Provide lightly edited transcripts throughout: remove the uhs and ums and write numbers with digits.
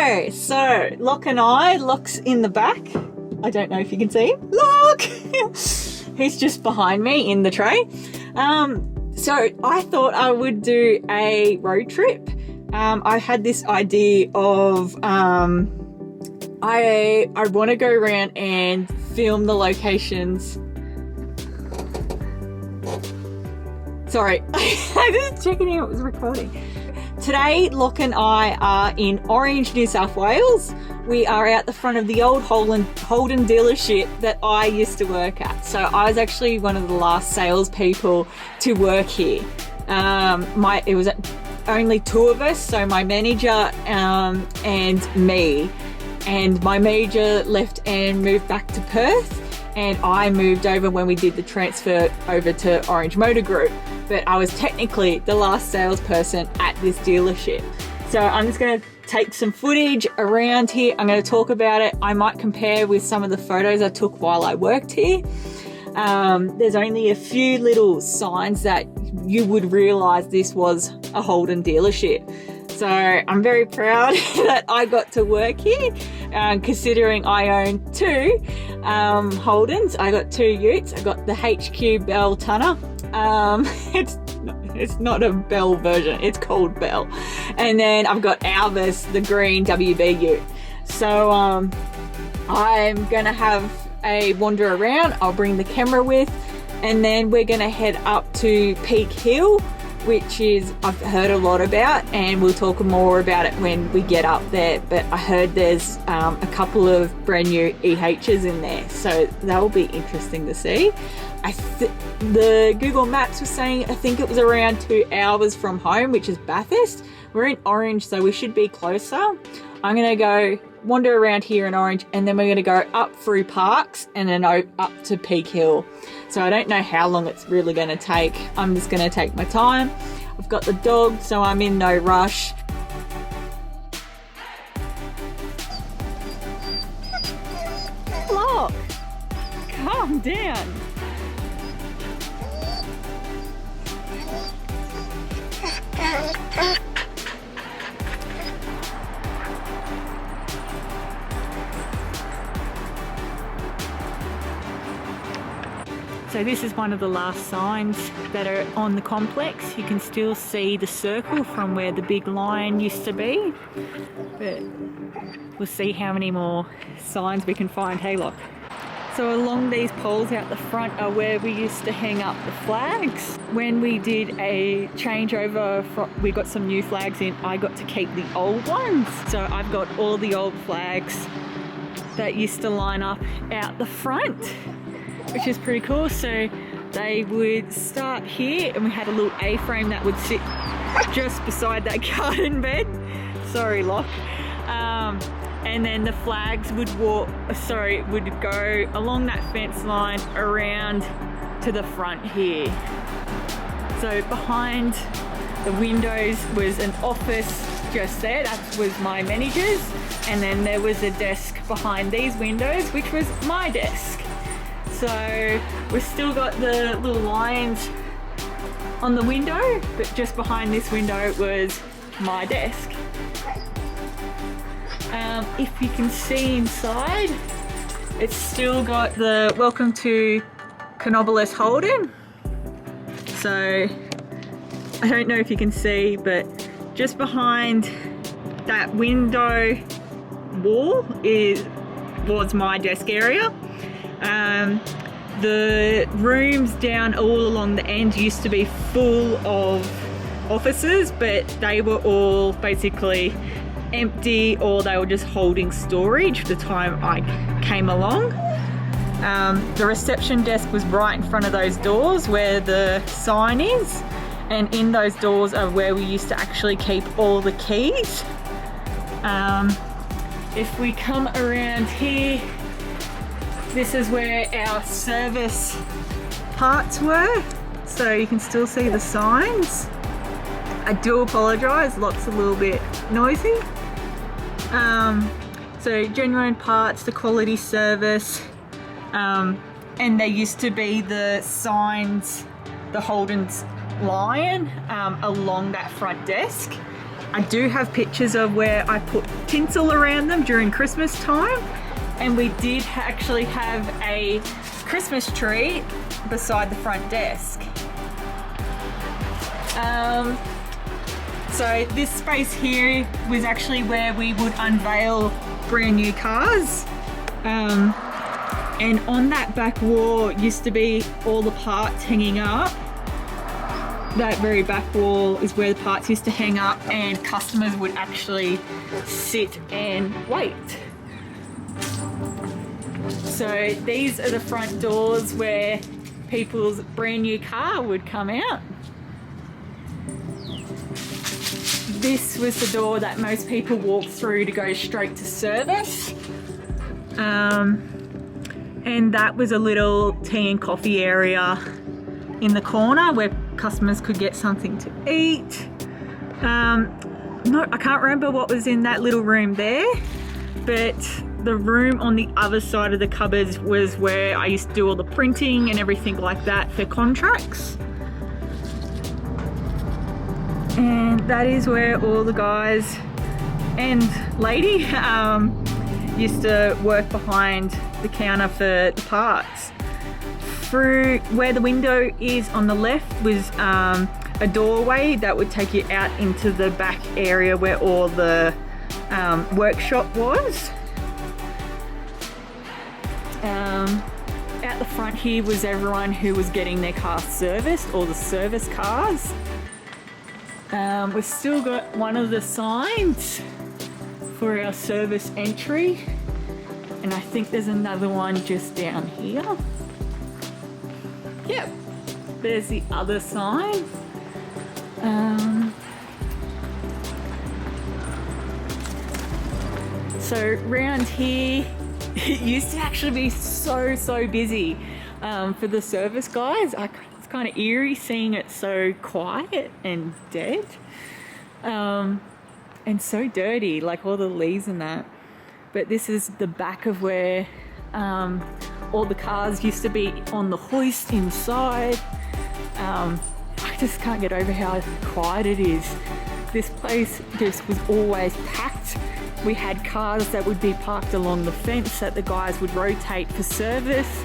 Hello! So, Locke and I, Locke's in the back. I don't know if you can see him. Locke! He's just behind me in the tray. So, I thought I would do a road trip. I had this idea of I want to go around and film the locations. Sorry, I was checking if it was recording. Today, Locke and I are in Orange, New South Wales. We are out the front of the old Holden dealership that I used to work at. So I was actually one of the last salespeople to work here. It was only two of us, so my manager and me. And my manager left and moved back to Perth, and I moved over when we did the transfer over to Orange Motor Group. But I was technically the last salesperson at this dealership. So I'm just going to take some footage around here. I'm going to talk about it. I might compare with some of the photos I took while I worked here. There's only a few little signs that you would realise this was a Holden dealership. So I'm very proud that I got to work here, considering I own two Holdens. I got two utes. I got the HQ Bell Tunner. It's not a Bell version, it's called Bell. And then I've got Albus, the green WB ute. So I'm gonna have a wander around. I'll bring the camera with, and then we're gonna head up to Peak Hill, which is I've heard a lot about, and we'll talk more about it when we get up there. But I heard there's a couple of brand new EHs in there, so that'll be interesting to see. The Google Maps was saying I think it was around 2 hours from home, which is Bathurst. We're in Orange, so we should be closer. I'm gonna go wander around here in Orange, and then we're gonna go up through Parks and then up to Peak Hill. So I don't know how long it's really gonna take. I'm just gonna take my time. I've got the dog, so I'm in no rush. Look, calm down. So this is one of the last signs that are on the complex. You can still see the circle from where the big lion used to be. But we'll see how many more signs we can find. Hey, look. So along these poles out the front are where we used to hang up the flags. When we did a changeover, we got some new flags in, I got to keep the old ones. So I've got all the old flags that used to line up out the front, which is pretty cool. So they would start here, and we had a little A-frame that would sit just beside that garden bed. Sorry, Locke. And then the flags would go along that fence line around to the front here. So behind the windows was an office just there. That was my manager's. And then there was a desk behind these windows, which was my desk. So we've still got the little lines on the window, but just behind this window was my desk. If you can see inside, it's still got the welcome to GMH Holden. So I don't know if you can see, but just behind that window wall was my desk area. The rooms down all along the end used to be full of offices, but they were all basically empty, or they were just holding storage the time I came along. The reception desk was right in front of those doors where the sign is, and in those doors are where we used to actually keep all the keys. If we come around here, this is where our service parts were, so you can still see the signs. I do apologise, Locke's a little bit noisy. So genuine parts, the quality service, and there used to be the signs, the Holden's lion along that front desk. I do have pictures of where I put tinsel around them during Christmas time, and we did actually have a Christmas tree beside the front desk. So this space here was actually where we would unveil brand new cars. And on that back wall used to be all the parts hanging up. That very back wall is where the parts used to hang up, and customers would actually sit and wait. So these are the front doors where people's brand new car would come out. This was the door that most people walked through to go straight to service. And that was a little tea and coffee area in the corner where customers could get something to eat. No, I can't remember what was in that little room there, but the room on the other side of the cupboards was where I used to do all the printing and everything like that for contracts. And that is where all the guys and lady used to work behind the counter for the parts. Through where the window is on the left was a doorway that would take you out into the back area where all the workshop was. Out the front here was everyone who was getting their car serviced, all the service cars. We've still got one of the signs for our service entry, and I think there's another one just down here. Yep, there's the other sign. So round here, it used to actually be so busy for the service guys. It's kind of eerie seeing it so quiet and dead, and so dirty, like all the leaves and that. But this is the back of where all the cars used to be on the hoist inside. I just can't get over how quiet it is. This place just was always packed. We had cars that would be parked along the fence that the guys would rotate for service.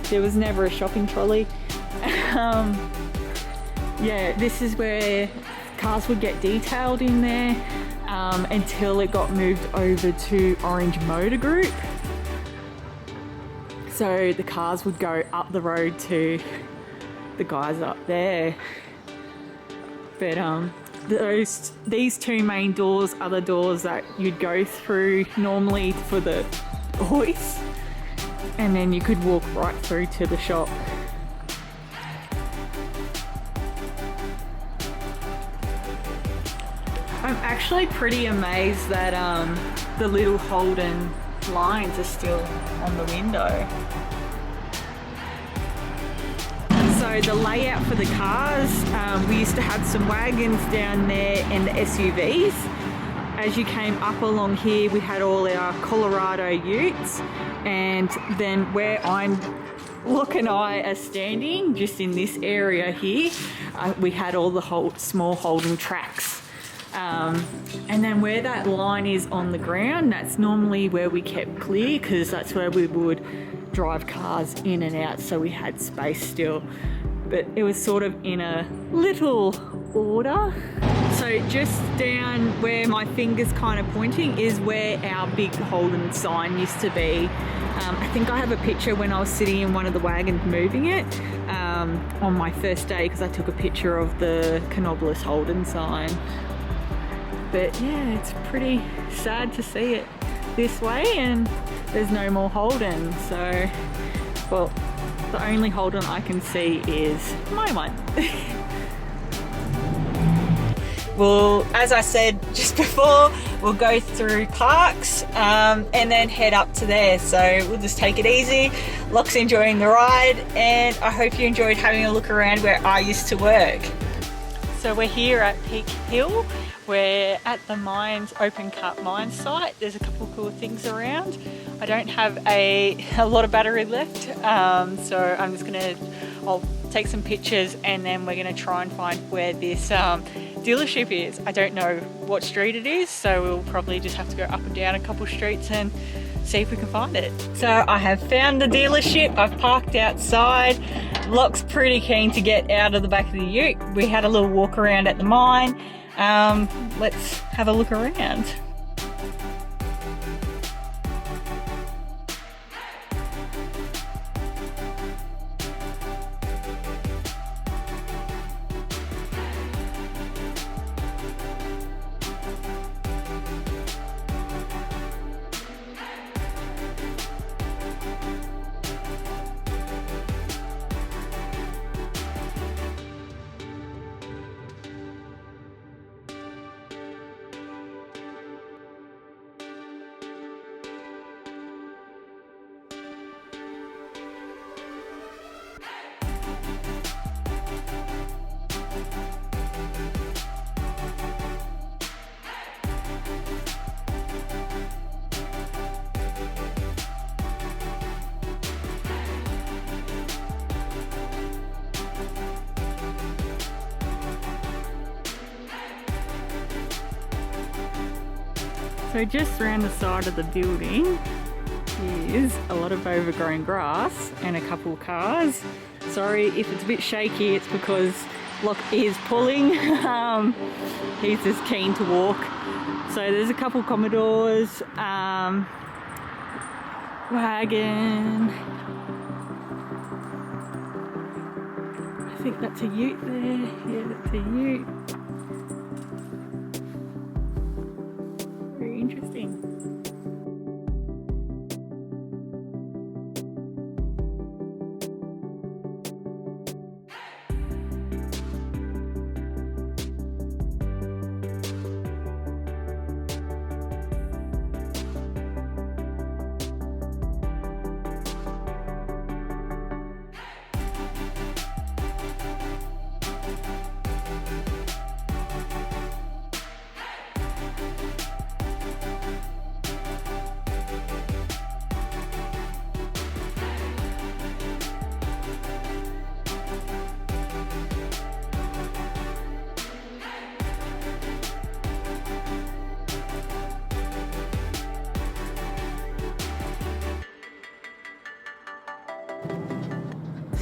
There was never a shopping trolley. Yeah, this is where cars would get detailed in there until it got moved over to Orange Motor Group. So the cars would go up the road to the guys up there. But these two main doors are the doors that you'd go through normally for the hoist, and then you could walk right through to the shop. I'm actually pretty amazed that the little Holden lines are still on the window. So the layout for the cars, we used to have some wagons down there and the SUVs. As you came up along here, we had all our Colorado utes, and then where Look and I are standing, just in this area here, we had all the small Holden tracks. And then where that line is on the ground, that's normally where we kept clear, because that's where we would drive cars in and out, so we had space still. But it was sort of in a little order. So just down where my finger's kind of pointing is where our big Holden sign used to be. I think I have a picture when I was sitting in one of the wagons moving it on my first day, because I took a picture of the Caswell Holden sign. But yeah, it's pretty sad to see it this way, and there's no more Holden. So, well, the only Holden I can see is my one. Well, as I said just before, we'll go through Parks and then head up to there. So we'll just take it easy. Locke's enjoying the ride, and I hope you enjoyed having a look around where I used to work. So we're here at Peak Hill. We're at the mines, open cut mine site. There's a couple of cool things around. I don't have a lot of battery left, so I'm just I'll take some pictures, and then we're gonna try and find where this dealership is. I don't know what street it is, so we'll probably just have to go up and down a couple streets and see if we can find it. So I have found the dealership. I've parked outside. Locke's pretty keen to get out of the back of the ute. We had a little walk around at the mine. Let's have a look around. So just around the side of the building is a lot of overgrown grass and a couple of cars. Sorry if it's a bit shaky, it's because Locke is pulling. He's just keen to walk. So there's a couple Commodores, wagon. I think that's a ute there. Yeah, that's a ute. Very interesting.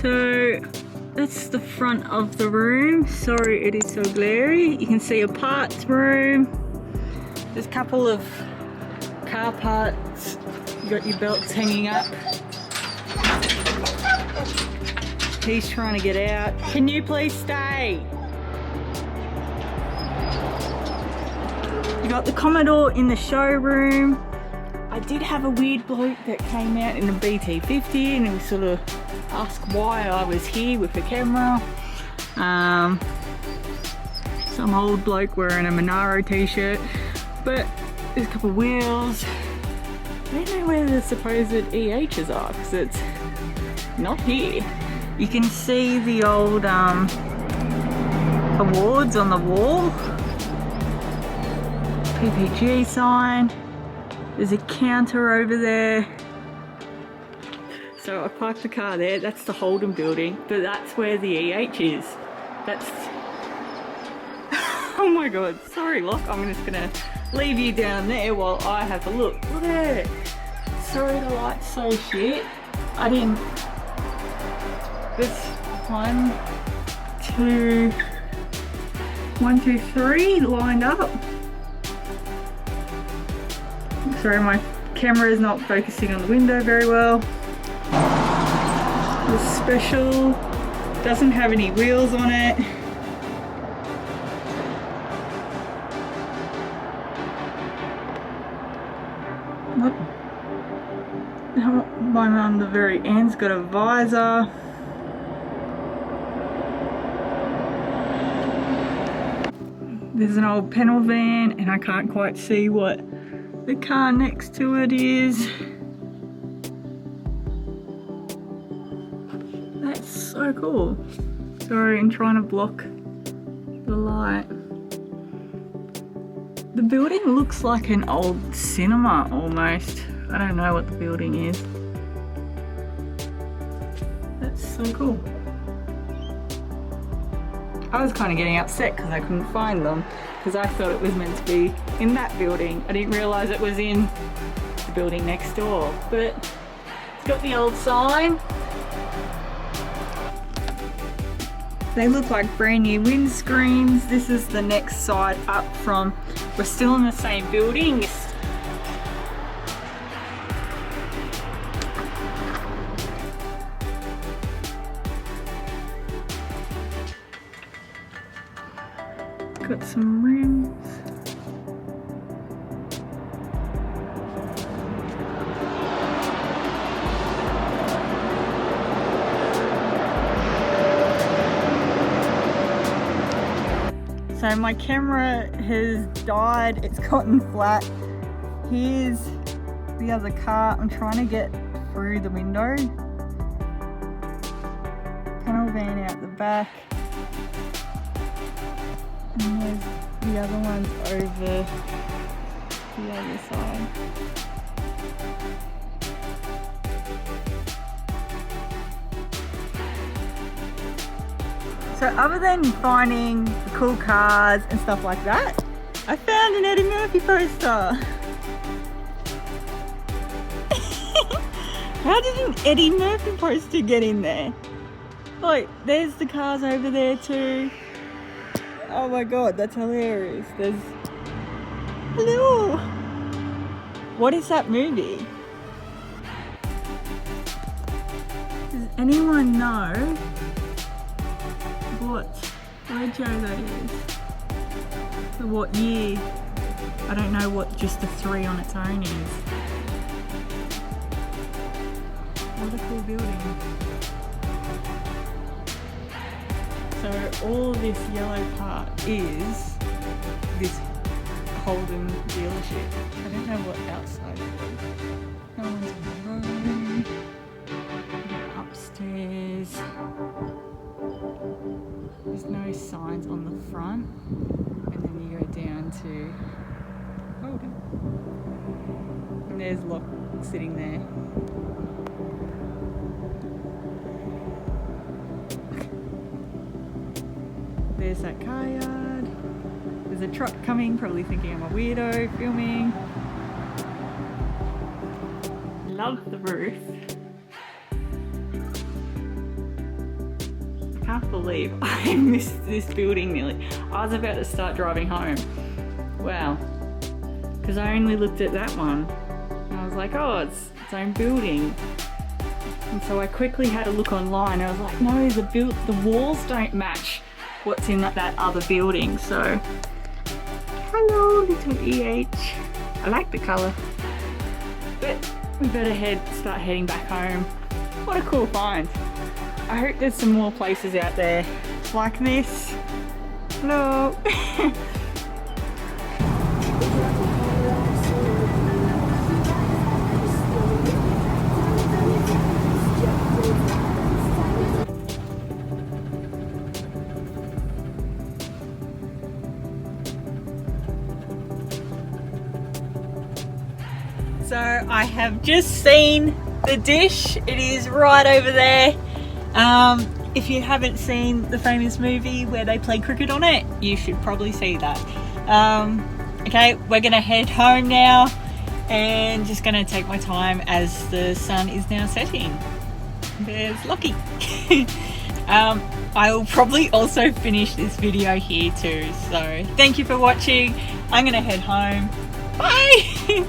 So that's the front of the room. Sorry it is so glary. You can see a parts room. There's a couple of car parts. You got your belts hanging up. He's trying to get out. Can you please stay? You got the Commodore in the showroom. I did have a weird bloke that came out in a BT50 and he was sort of asked why I was here with the camera. Some old bloke wearing a Monaro t-shirt, but there's a couple of wheels. I don't know where the supposed EHs are because it's not here. You can see the old awards on the wall. PPG sign. There's a counter over there. So I parked the car there. That's the Holden building, but that's where the EH is. That's... Oh my god, sorry Locke, I'm just gonna leave you down there while I have a look. Look at it. Sorry the light's so shit. I didn't... There's 1, 2, 3 lined up. Sorry, my camera is not focusing on the window very well. The special doesn't have any wheels on it. What? One on the very end's got a visor. There's an old panel van and I can't quite see what the car next to it is. That's so cool. Sorry, I'm trying to block the light. The building looks like an old cinema almost. I don't know what the building is. That's so cool. I was kind of getting upset because I couldn't find them, because I thought it was meant to be in that building. I didn't realise it was in the building next door. But it's got the old sign. They look like brand new windscreens. This is the next side up from, we're still in the same building. Got some rims. So my camera has died, it's gotten flat. Here's the other car. I'm trying to get through the window. Panel van out the back. And there's the other ones over the other side. So other than finding the cool cars and stuff like that, I found an Eddie Murphy poster. How did an Eddie Murphy poster get in there? Like, there's the cars over there too. Oh my god, that's hilarious. There's... Hello! What is that movie? Does anyone know what Joe that is? For what year? I don't know what just the 3 on its own is. What a cool building. So all this yellow part is this Holden dealership. I don't know what outside it is. No one's in the room. Upstairs. There's no signs on the front. And then you go down to Holden. And there's Locke sitting there. There's that car yard. There's a truck coming, probably thinking I'm a weirdo filming. Love the roof. I can't believe I missed this building nearly. I was about to start driving home. Wow. Because I only looked at that one. And I was like, oh, it's its own building. And so I quickly had a look online. I was like, no, the walls don't match what's in that other building. So hello little EH. I like the colour, but we better start heading back home. What a cool find. I hope there's some more places out there like this. Hello. So I have just seen the dish. It is right over there. If you haven't seen the famous movie where they play cricket on it, you should probably see that. Okay, we're gonna head home now and just gonna take my time as the sun is now setting. There's Lockie. I will probably also finish this video here too. So thank you for watching. I'm gonna head home. Bye.